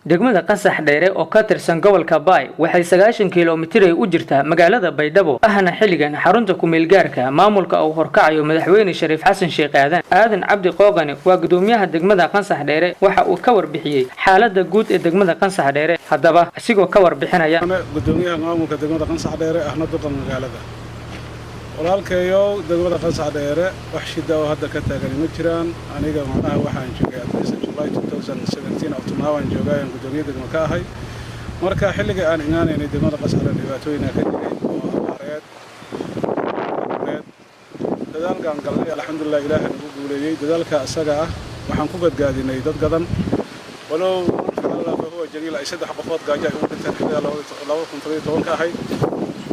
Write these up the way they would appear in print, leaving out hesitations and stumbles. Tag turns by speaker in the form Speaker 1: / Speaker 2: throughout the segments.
Speaker 1: degmada Qansax Dheere oo ka tirsan gobolka Baay waxay 90 kiiloomitir u jirtaa magaalada Baydhabo ahna xilligan xarunta ku meel gaarka maamulka oo horkacayo madaxweyne Shariif Xasan Sheekh Aadan Cabdi Qoogane waa gudoomiyaha degmada Qansax Dheere waxa uu ka warbixiyay xaaladda guud ee degmada Qansax Dheere hadaba asigoo ka warbixinaya
Speaker 2: gudoomiyaha maamulka degmada Qansax Dheere ahna duqa magaalada walaalkayo degmada Qansax Dheere wax shida oo hadda ka taagan ma jiraan aniga macnaha waxaan joogay July 2017 October aan joogay gudoomiyaha degmada ka ahay marka xilliga aan inaanay degmada Qansax Dheere dhibaatooyin ka jiray oo abaareed dadaalkan galay alxamdulillah ilaahay nagu guuleeyay dadaalka asaga ah waxaan ku badbaadinay dad gadan walow Allah huwa jaliil ay saddex qofood gaajo ay u dhinteen xilliga 2013 ka ahay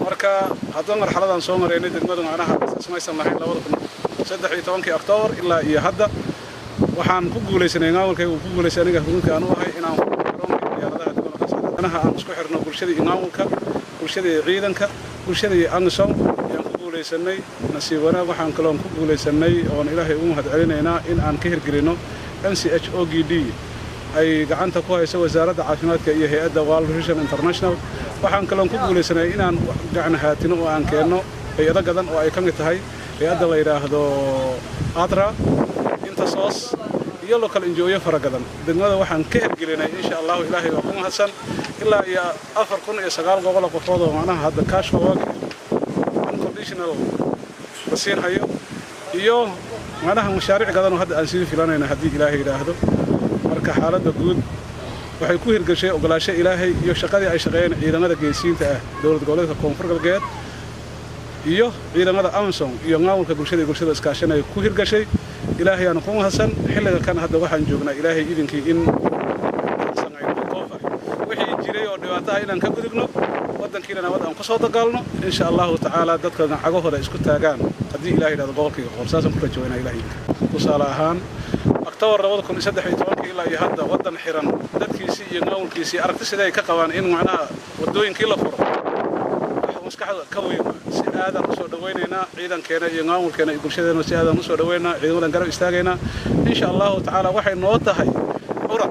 Speaker 2: marka haddana marxaladan soo mareynay degmada macnaha samaysan lahayn 2013 October ilaa iyo hadda waxaan ku guuleysanay maamulkay uu ku guuleysanay aniga runtii aan u ahay inaan ku xirno diyaaradaha degmada Qansax Dheere aan isku xirno bulshada maamulka bulshada ciidanka bulshada amisom ayaan ku guuleysanay nasiib wanaag waxaan kaloon ku guuleysanay oo ilaahay u mahad celinaynaa in aan ka hirgelino NCHOGD ay gacanta ku hayso wasaaradda caafimaadka iyo hay'adda World Vision International waxaan kaloon ku guuleysanay inaan gacan haatino oo aan keenno hay'ado gadan oo ay ka mid tahay hay'adda la yiraahdo ADRA intasoos iyo local NGO faragadan degmada waxaan ka hirgelinay insha Allah ilaahay waa ku mahadsan ilaa iyo 4900 qofood oo macnaha hadda cash work unconditional basiin hayo iyo macnaha mashaariic gadan oo hadda aan sii filanayna hadii ilaahay yiraahdo marka xaaladda guud waxay ku hirgashay ogolaasho ilaahay iyo shaqadii ay shaqeeyeen ciidamada geesiinta ah dawlad goboleedka Koonfur Galbeed iyo ciidamada Amisom iyo maamulka bulshada iskaashanay ku hirgashay ilaahay aan ku mahadsan xilliga kan hadda waxaan joognaa ilaahay idinkii in wixii jiray oo dhibaato ah inaan ka gudubno wadankiina nabad aan ku soo dagaalno insha Allah ta'ala dadka gacagahooda isku taagaan hadii ilaahay yiraahdo gobolkii qorsaasan ku rajaynaa ilaahay tusaale ahaan October 2013 ilaa iyo hadda wadan xiran dadkiisii iyo maamulkiisii aragti sida ay ka qabaan in macnaha wadooyinkii la furo maskaxda ka weyn si aadan u soo dhaweynayna ciidankeena iyo maamulkeena iyo bulshadeena si aadan u soo dhaweynaa ciidamadan garab istaagayna insha Allah ta'ala waxay noo tahay urad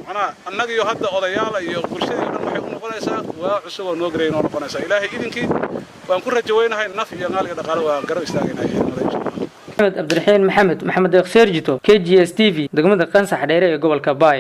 Speaker 2: macnaha annaga iyo hadda odayaal iyo bulshadii dhan waxay u noqonaysaa waa cusub oo noo gareeyay noqonaysaa ilaahay idinkii waan ku rajaynahay naf iyo maal iyo dhaqaale waa garab istaagayna
Speaker 1: محمد عبد الرحيم محمد دقسير جيتو KGS TV دقمة قنصح دايرة قبل كباي